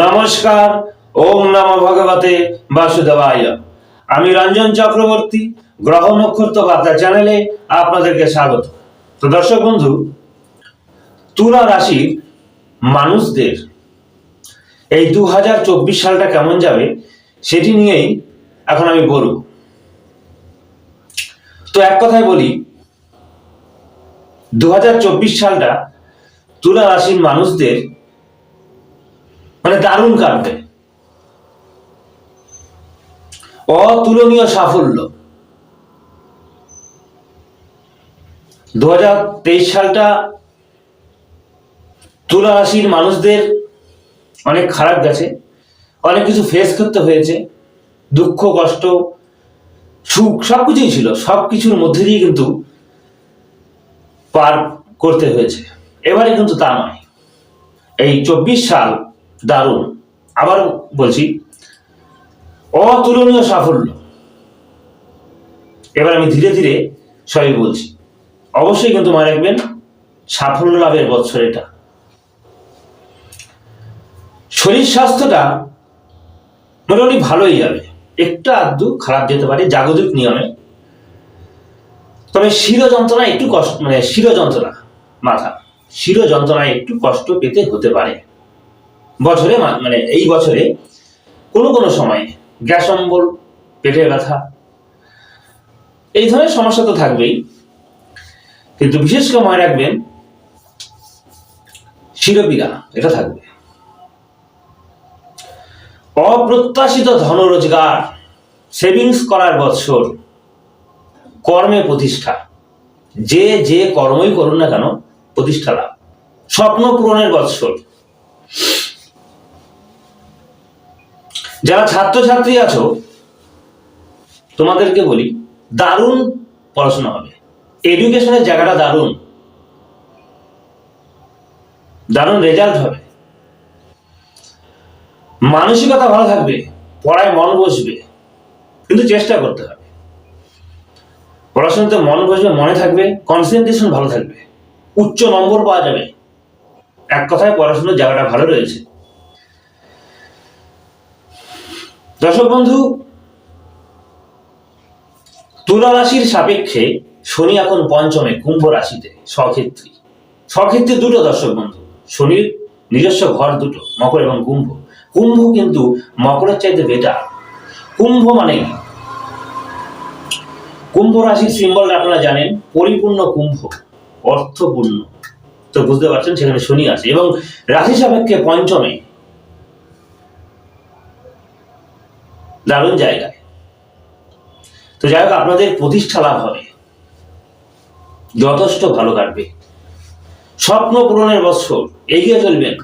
নমস্কার। ওম নমঃ ভগবতে বাসুদেবায়। আমি রঞ্জন চক্রবর্তী, গ্রহ নক্ষত্র বার্তা চ্যানেলে আপনাদেরকে স্বাগত। তো দর্শক বন্ধু, তুলা রাশির মানুষদের এই 2024 সালটা কেমন যাবে সেটি নিয়েই এখন আমি বলব। তো এক কথায় বলি, 2024 সালটা তুলা রাশির মানুষদের দারুণ কাটবে। অতুলনীয় সাফল্য। 2023 সালটা তুলা রাশির মানুষদের অনেক খারাপ গেছে, অনেক কিছু ফেস করতে হয়েছে, দুঃখ কষ্ট সুখ সবকিছুই ছিল, সবকিছুর মধ্যে দিয়ে কিন্তু পার করতে হয়েছে। এবারে কিন্তু তা নয়, এই 24 সাল দারুণ। আবার বলছি, অতুলনীয় সাফল্য। এবার আমি ধীরে ধীরে সবই বলছি। অবশ্যই কিন্তু মনে রাখবেন, সাফল্য লাভের বছর এটা। শরীর স্বাস্থ্যটা মোটামুটি ভালোই যাবে, একটু আধটু খারাপ যেতে পারে জাগতিক নিয়মে। তবে শির যন্ত্রণা একটু কষ্ট, শির যন্ত্রণা, মাথা শির যন্ত্রণায় একটু কষ্ট পেতে হতে পারে বছরে, এই বছরে কোনো কোনো সময় গ্যাস অম্বল, পেটের ব্যথা, এই ধরনের সমস্যা তো থাকবেই। কিন্তু বিশেষ করে মনে রাখবেন, শিরপীড়া এটা থাকবে। অপ্রত্যাশিত ধন রোজগার, সেভিংস করার বৎসর, কর্মে প্রতিষ্ঠা। যে যে কর্মই করুন না কেন, প্রতিষ্ঠা লাভ, স্বপ্ন পূরণের বৎসর। যারা ছাত্রছাত্রী আছো, তোমাদেরকে বলি, দারুণ পড়াশোনা হবে। এডুকেশনের জায়গাটা দারুণ, দারুণ রেজাল্ট হবে। মানসিকতা ভালো থাকবে, পড়ায় মন বসবে, কিন্তু চেষ্টা করতে হবে। পড়াশোনাতে মন বসবে, মনে থাকবে, কনসেন্ট্রেশন ভালো থাকবে, উচ্চ নম্বর পাওয়া যাবে। এক কথায় পড়াশোনার জায়গাটা ভালো রয়েছে। দর্শক বন্ধু, তুলা রাশির সাপেক্ষে শনি এখন পঞ্চমে কুম্ভ রাশিতে, স্বক্ষেত্রী। স্বক্ষেত্রী দুটো দর্শক বন্ধু, শনির নিজস্ব ঘর দুটো, মকর এবং কুম্ভ। কুম্ভ কিন্তু মকরের চাইতে বেটার। কুম্ভ মানে, কুম্ভ রাশির সিম্বলটা আপনারা জানেন, পরিপূর্ণ কুম্ভ, অর্থপূর্ণ। তো বুঝতে পারছেন, সেখানে শনি আছে এবং রাশি সাপেক্ষে পঞ্চমে, দারুণ জায়গায়। তো যাই হোক, আপনাদের প্রতিষ্ঠা লাভ হবে, যথেষ্ট ভালো কাটবে। স্বপ্ন পূরণের বৎসর, এগিয়ে চলবেন,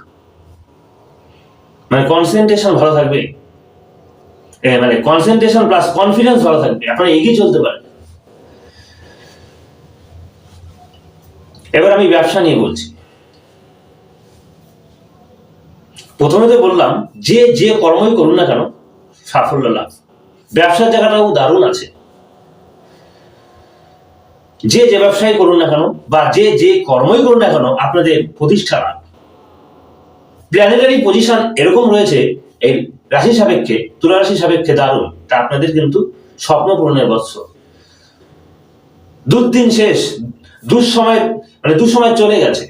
কনসেন্ট্রেশন ভালো থাকবে, কনসেন্ট্রেশন প্লাস কনফিডেন্স ভালো থাকবে, আপনারা এগিয়ে চলতে পারবেন। এবার আমি ব্যবসা নিয়ে বলছি। প্রথমে তো বললাম, যে যে কর্মই করুন না কেন, সাফল্য লাভ। ব্যবসার জায়গাটাও দারুণ আছে। যে যে ব্যবসায় করুন না কেন, বা যে যে কর্মই করুন না কেন, আপনাদের প্রতিষ্ঠা লাভ। প্ল্যানেটারি পজিশন এরকম রয়েছে এই রাশি সাপেক্ষে, তুলা রাশি সাপেক্ষে দারুণ। তা আপনাদের কিন্তু স্বপ্ন পূরণের বৎসর। দুর্দিন শেষ, দুঃসময় চলে গেছে,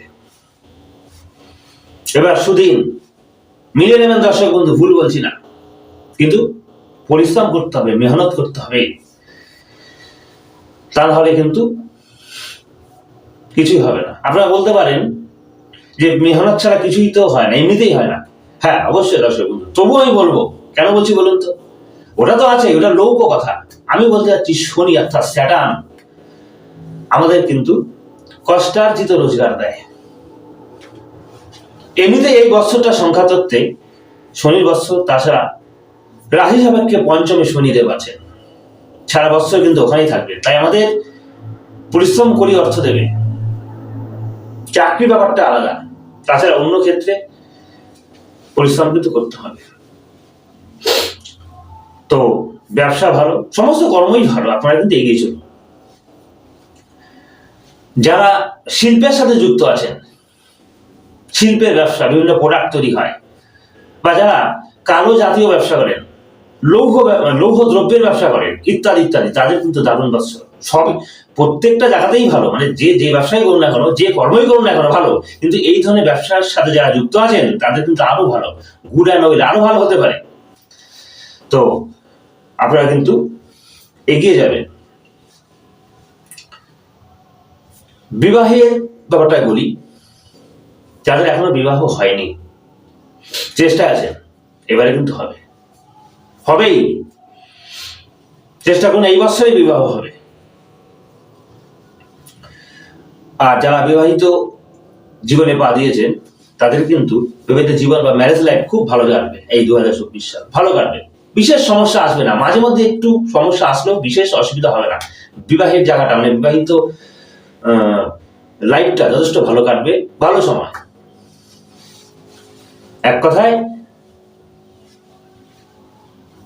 এবার সুদিন মিলে নেবেন দর্শক বন্ধু। ভুল বলছি না, কিন্তু পরিশ্রম করতে হবে, মেহনত করতে হবে, তা নাহলে কিন্তু কিছুই হবে না। আপনারা বলতে পারেন যে মেহনত ছাড়া কিছুই তো হয় না, এমনিতেই হয় না। হ্যাঁ, অবশ্যই দর্শক বন্ধু, তবুও আমি বলবো, কেন বলছি বলুন তো, ওটা তো আছে, ওটা লৌক কথা। আমি বলতে চাচ্ছি, শনি অর্থাৎ স্যাটার্ন আমাদের কিন্তু কষ্টার্জিত রোজগার দেয়। এমনিতে এই বৎসরটা সংখ্যা তত্ত্বে শনির বৎসর, তাছাড়া রাশি সাপেক্ষে পঞ্চমে শনিদেব আছেন, সারা বৎসর কিন্তু ওখানেই থাকবে। তাই আমাদের পরিশ্রম করি, অর্থ দেবে। চাকরি ব্যাপারটা আলাদা, তাছাড়া অন্য ক্ষেত্রে পরিশ্রম কিন্তু করতে হবে। তো ব্যবসা ভালো, সমস্ত কর্মই ভালো, আপনারা কিন্তু এগিয়ে চলুন। যারা শিল্পের সাথে যুক্ত আছেন, শিল্পের ব্যবসা, বিভিন্ন প্রোডাক্ট তৈরি হয়, বা যারা কালো জাতীয় ব্যবসা করেন, লৌহ দ্রব্যের ব্যবসা করেন, ইত্যাদি ইত্যাদি, তাদের কিন্তু দারুণ বৎসর। সব প্রত্যেকটা জায়গাতেই ভালো, মানে যে ব্যবসায় করুন না কেন, যে কর্মই করুন না কেন ভালো, কিন্তু এই ধরনের ব্যবসার সাথে যারা যুক্ত আছেন তাদের কিন্তু আরো ভালো, গুড অ্যান্ড অয়েল আরো ভালো হতে পারে। তো আপনারা কিন্তু এগিয়ে যাবেন। বিবাহের ব্যাপারটাই বলি, যাদের এখনো বিবাহ হয়নি, চেষ্টা আছেন, এবারে কিন্তু হবেই। চেষ্টা করুন, এই বছরই বিবাহ হবে। আর যারা বিবাহিত জীবনে পা দিয়েছেন তাদের কিন্তু বিবাহিত জীবন বা ম্যারেজ লাইফ খুব ভালো কাটবে। এই 2024 সাল ভালো কাটবে, বিশেষ সমস্যা আসবে না। মাঝে মধ্যে একটু সমস্যা আসলেও বিশেষ অসুবিধা হবে না। বিবাহের জায়গাটা মানে বিবাহিত লাইফটা যথেষ্ট ভালো কাটবে, ভালো সময়। এক কথায়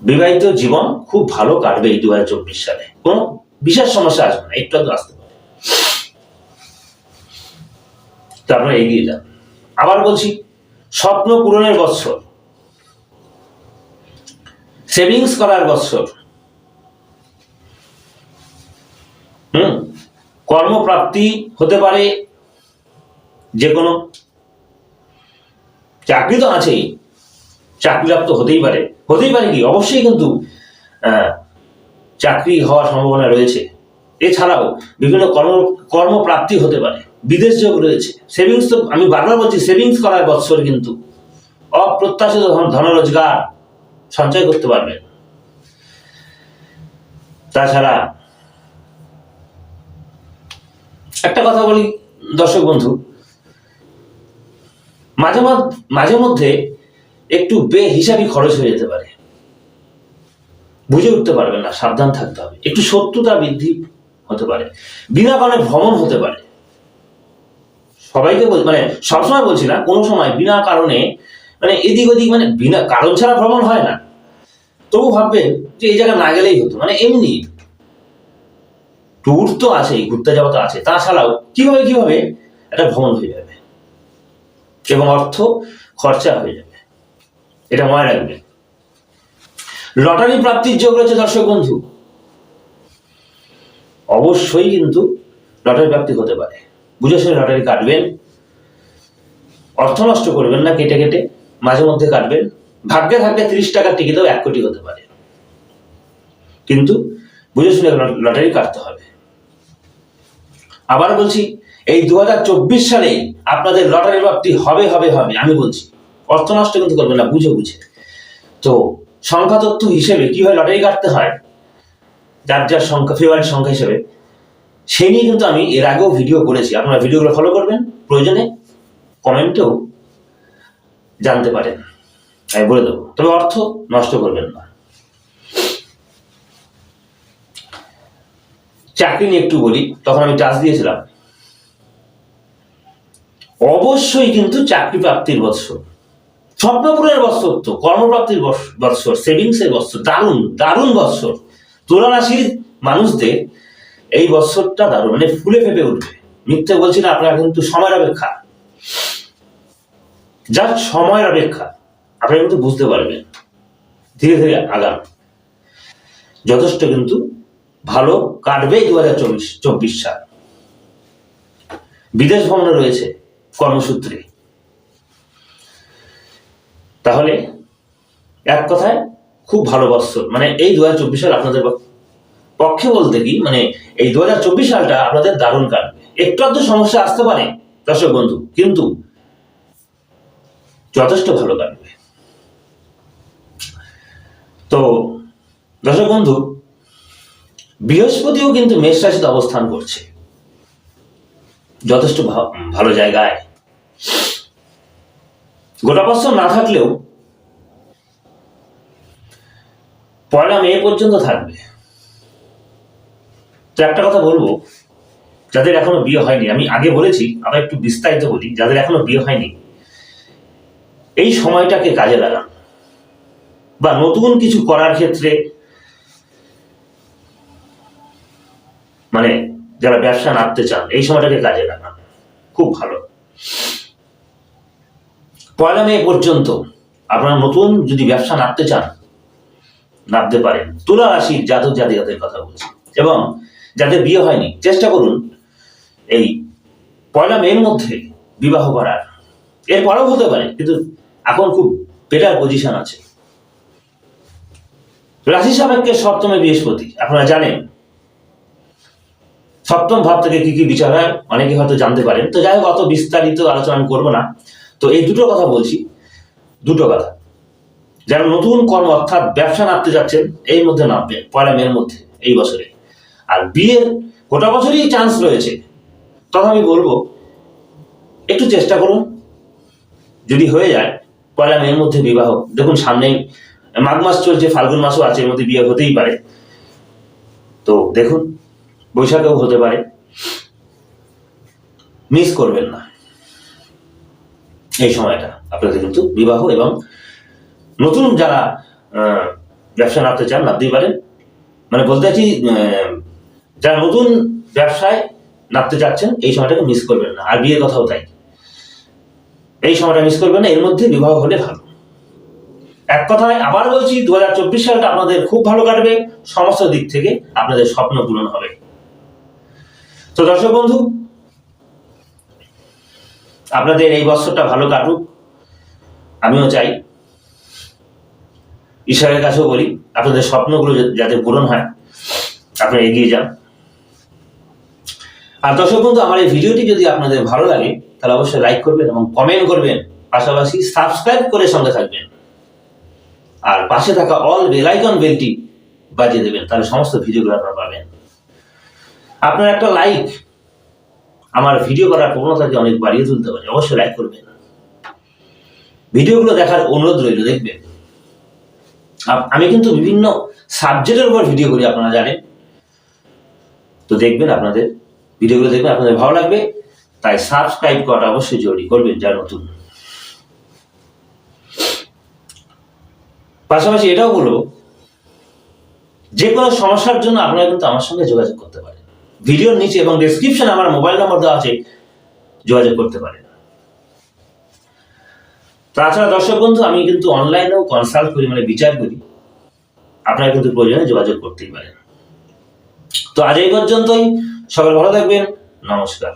বিবাহিত জীবন খুব ভালো কাটবে এই 2024 সালে। কোনো বিশেষ সমস্যা আসবে না, একটু আসতে পারে। তো আপনারা এগিয়ে যান। আবার বলছি, স্বপ্ন পূরণের বৎসর, সেভিংস করার বৎসর, কর্মপ্রাপ্তি হতে পারে, যে কোনো চাকরি তো আছেই, চাকরি লাভ তো হতেই পারে কি অবশ্যই, কিন্তু চাকরি হওয়ার সম্ভাবনা রয়েছে। এছাড়াও বিভিন্ন কর্মপ্রাপ্তি হতে পারে, বিদেশ যোগ রয়েছে। সেভিংস তো আমি বারবার বলছি, সেভিংস করার বৎসর, কিন্তু অপ্রত্যাশিত ধন রোজগার সঞ্চয় করতে পারবেন। তাছাড়া একটা কথা বলি দর্শক বন্ধু, মাঝে মধ্যে একটু বেহিসাবি খরচ হয়ে যেতে পারে, বুঝে উঠতে পারবেন না, সাবধান থাকতে হবে। একটু শত্রুতা বৃদ্ধি হতে পারে, বিনা কারণে ভ্রমণ হতে পারে। সবাইকে মানে সবসময় বলছি না, কোনো সময় বিনা কারণে মানে এদিক ওদিক, মানে বিনা কারণ ছাড়া ভ্রমণ হয় না। তবু ভাববেন যে এই জায়গা না গেলেই হতো, মানে এমনি ট্যুর তো আছেই, ঘুরতে যাওয়া তো আছে, তাছাড়াও কিভাবে একটা ভ্রমণ হয়ে যাবে এবং অর্থ খরচা হয়ে যাবে, এটা মনে রাখবেন। লটারি প্রাপ্তির যোগ রয়েছে দর্শক বন্ধু, অবশ্যই কিন্তু লটারি প্রাপ্তি হতে পারে। বুঝে শুনে লটারি কাটবেন, অর্থ নষ্ট করবেন না কেটে মাঝে মধ্যে কাটবেন। ভাগ্যে থাকলে 30 টাকার টিকিটও 1 কোটি হতে পারে, কিন্তু বুঝে শুনে লটারি কাটতে হবে। আবার বলছি, এই 2024 সালে আপনাদের লটারি প্রাপ্তি হবে। আমি বলছি, অর্থ নষ্ট কিন্তু করবেন না, বুঝে। তো সংখ্যা তত্ত্ব হিসেবে কিভাবে লটারি কাটতে হয়, যার সংখ্যা, ফেভারিট সংখ্যা হিসেবে, সেই নিয়ে কিন্তু আমি এর আগেও ভিডিও করেছি। আপনারা ভিডিওগুলো ফলো করবেন, প্রয়োজনে কমেন্টেও জানতে পারেন, আমি বলে দেবো। তবে অর্থ নষ্ট করবেন না। চাকরি নিয়ে একটু বলি, তখন আমি টাচ দিয়েছিলাম। অবশ্যই কিন্তু চাকরি প্রাপ্তির বৎসর, স্বপ্নপূরণের বৎসর, তো কর্মপ্রাপ্তির বৎসর, সেভিংস এর বৎসর, দারুণ বৎসর। তুলা রাশির মানুষদের এই বৎসরটা দারুণ, মানে ফুলে ফেপে উঠবে। মিথ্যে বলছি না, আপনারা কিন্তু সময়ের অপেক্ষা, যার সময়ের অপেক্ষা, আপনারা কিন্তু বুঝতে পারবেন। ধীরে আগান, যথেষ্ট কিন্তু ভালো কাটবে 2024 সাল। বিদেশ ভ্রমণে রয়েছে কর্মসূত্রে। তাহলে এক কথায় খুব ভালো বৎসর, মানে এই 2024 সাল আপনাদের পক্ষে বলতে কি, মানে এই 2024 সালটা আপনাদের দারুণ কাটবে। একটু আধটু সমস্যা আসতে পারে দর্শক বন্ধু, কিন্তু যথেষ্ট ভালো কাটবে। তো দর্শক বন্ধু, বৃহস্পতিও কিন্তু মেষ রাশিতে অবস্থান করছে, যথেষ্ট ভালো জায়গায়। গোটা বছর না থাকলেও 1 মে পর্যন্ত থাকবে। তো একটা কথা বলবো, যাদের এখনো বিয়ে হয়নি, আমি আগে বলেছি, আবার একটু বিস্তারিত বলি, যাদের এখনো বিয়ে হয়নি, এই সময়টাকে কাজে লাগান, বা নতুন কিছু করার ক্ষেত্রে, মানে যারা ব্যবসা নামতে চান, এই সময়টাকে কাজে লাগান, খুব ভালো। 1 মে পর্যন্ত আপনারা নতুন যদি ব্যবসা নামতে চান, নামতে পারেন। তুলা রাশির জাতক জাতিকাদের কথা বলছি, এবং যাদের বিয়ে হয়নি চেষ্টা করুন এই 1 মের মধ্যে বিবাহ করার। এরপরেও হতে পারে, কিন্তু এখন খুব বেটার পজিশন আছে। রাশি সাপেক্ষে সপ্তমে বৃহস্পতি, আপনারা জানেন সপ্তম ভাব থেকে কি কি বিচার হয় অনেকে হয়তো জানতে পারেন। তো যাই হোক, অত বিস্তারিত আলোচনা আমি করবো না। তো এই দুটো কথা বলছি, দুটো কথা। যারা নতুন কর্ম অর্থাৎ ব্যবসা নামতে যাচ্ছেন, এই মধ্যে নামবেন 1 মের মধ্যে এই বছরে। আর বিয়ের গোটা বছরই চান্স রয়েছে, তখন আমি বলবো একটু চেষ্টা করুন, যদি হয়ে যায় 1 মের মধ্যে বিবাহ। দেখুন সামনেই মাঘ মাস চলছে, ফাল্গুন মাসও আছে, এর মধ্যে বিয়ে হতেই পারে। তো দেখুন, বৈশাখেও হতে পারে, মিস করবেন না এই সময়টা। আপনাদের কিন্তু বিবাহ এবং নতুন যারা ব্যবসা নামতে চান নামতেই পারেন। মানে বলতে চাচ্ছি, যারা নতুন ব্যবসায় নামতে চাচ্ছেন এই সময়টাকে মিস করবেন না। আর বিয়ের কথাও তাই, এই সময়টা মিস করবেন না, এর মধ্যে বিবাহ হলে ভালো। এক কথায় আবার বলছি, 2024 সালটা আপনাদের খুব ভালো কাটবে, সমস্ত দিক থেকে আপনাদের স্বপ্ন পূরণ হবে। তো দর্শক বন্ধু, আপনাদের এই বছরটা ভালো কাটুক, আমিও চাই। ঈশ্বরের কাছেও বলি আপনাদের স্বপ্নগুলো যাতে পূরণ হয়, আপনারা এগিয়ে যান। আর দর্শক বন্ধু, আমার এই ভিডিওটি যদি আপনাদের ভালো লাগে তাহলে অবশ্যই লাইক করবেন এবং কমেন্ট করবেন, পাশাপাশি সাবস্ক্রাইব করে সঙ্গে থাকবেন। আর পাশে থাকা অল বেল আইকন বেলটি বাজিয়ে দেবেন, তাহলে সমস্ত ভিডিওগুলো আপনারা পাবেন। আপনার একটা লাইক আমার ভিডিও করার প্রবণতাকে অনেক বাড়িয়ে তুলতে পারে, অবশ্যই লাইক করবেন। ভিডিওগুলো দেখার অনুরোধ রইল, দেখবেন। আমি কিন্তু বিভিন্ন সাবজেক্টের উপর ভিডিও করি, আপনারা জানেন। তো দেখবেন, আপনাদের ভিডিওগুলো দেখবেন, আপনাদের ভালো লাগবে। তাই সাবস্ক্রাইব করাটা অবশ্যই জরুরি, করবেন যারা নতুন। পাশাপাশি এটাও বলবো, যে কোনো সমস্যার জন্য আপনারা কিন্তু আমার সঙ্গে যোগাযোগ করতে পারেন। ভিডিওর নিচে এবং ডেসক্রিপশনে আমার মোবাইল নাম্বার দেওয়া আছে, যোগাযোগ করতে পারেন। তাছাড়া দর্শক বন্ধু, আমি কিন্তু অনলাইনেও কনসাল্ট করি, মানে বিচার করি। আপনারা কিন্তু প্রয়োজনে যোগাযোগ করতেই পারেন। তো আজ এই পর্যন্তই, সবাই ভালো থাকবেন, নমস্কার।